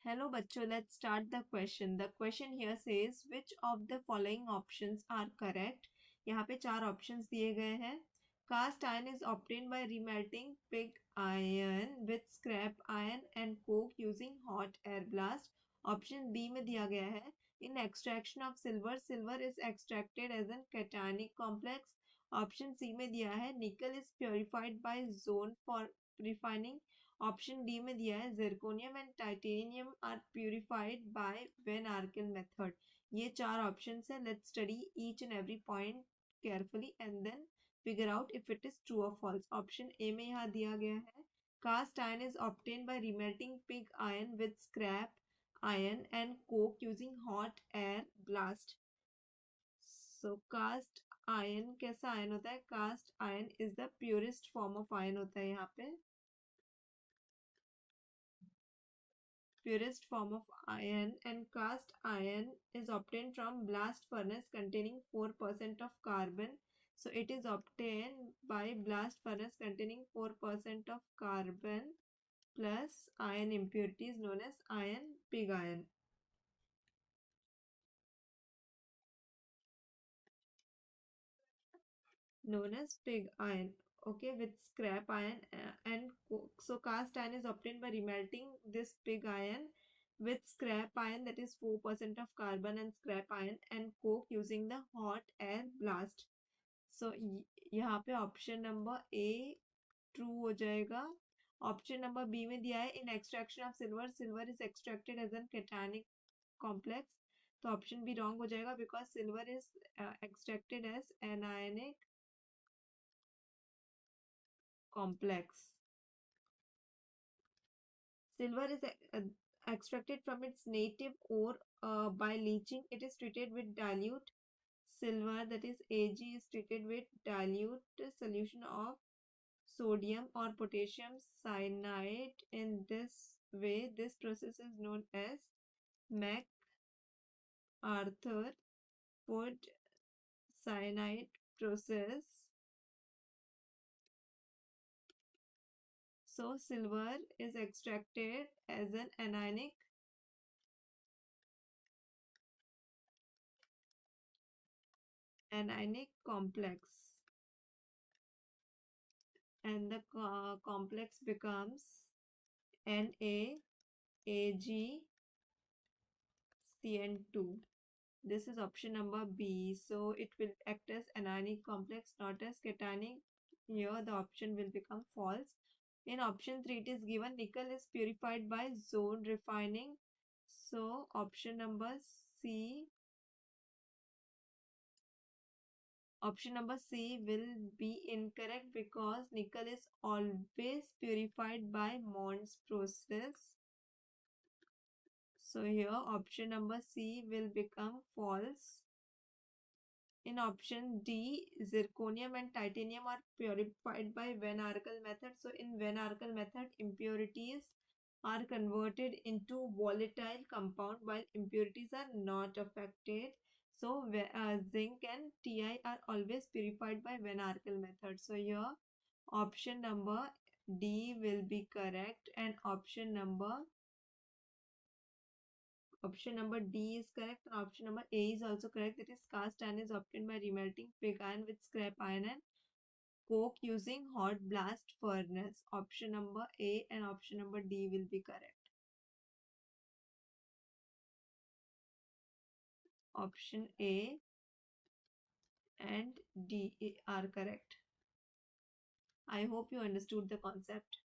Hello बच्चों, let's start the question. The question here says which of the following options are correct? यहाँ पे चार options दिए गए हैं. Cast iron is obtained by remelting pig iron with scrap iron and coke using hot air blast. Option B में दिया गया है in extraction of silver, silver is extracted as a cationic complex. Option C में दिया है nickel is purified by zone for refining. Option D में दिया है zirconium and titanium are purified by van Arkel method. ये चार options है. Let's study each and every point carefully and then figure out if it is true और false. Option A में यहाँ दिया गया है cast iron is obtain by remelting pig iron with scrap iron and coke using hot air blast. So cast iron कैसा iron होता है? Cast iron is the purest form of iron होता है. यहाँ पे purest form of iron, and cast iron is obtained from blast furnace containing 4% of carbon. So it is obtained by blast furnace containing 4% of carbon plus iron impurities known as iron pig iron. Known as pig iron. Okay, with scrap iron and coke. So cast iron is obtained by remelting this pig iron with scrap iron, that is 4% of carbon and scrap iron, and coke using the hot air blast. So यहाँ पे option number A true हो जाएगा. Option number B में दिया है in extraction of silver, silver is extracted as an cationic complex. तो option B wrong हो जाएगा because silver is extracted as anionic complex. Silver is extracted from its native ore by leaching. It is treated with dilute silver, that is Ag, is treated with dilute solution of sodium or potassium cyanide. In this way, this process is known as MacArthur Wood cyanide process. So silver is extracted as an anionic complex, and the complex becomes NaAgCN2. This is option number B. So it will act as anionic complex, not as cationic. Here the option will become false. In option 3 it is given nickel is purified by zone refining. So option number C will be incorrect because nickel is always purified by Mond's process. So here option number C will become false. In option D, zirconium and titanium are purified by Van Arkel method. So in Van Arkel method, impurities are converted into volatile compound while impurities are not affected. So zinc and Ti are always purified by Van Arkel method. So here option number D will be correct, and option number D is correct, and option number A is also correct. That is cast iron is obtained by remelting pig iron with scrap iron and coke using hot blast furnace. Option number A and option number D will be correct. Option A and D are correct. I hope you understood the concept.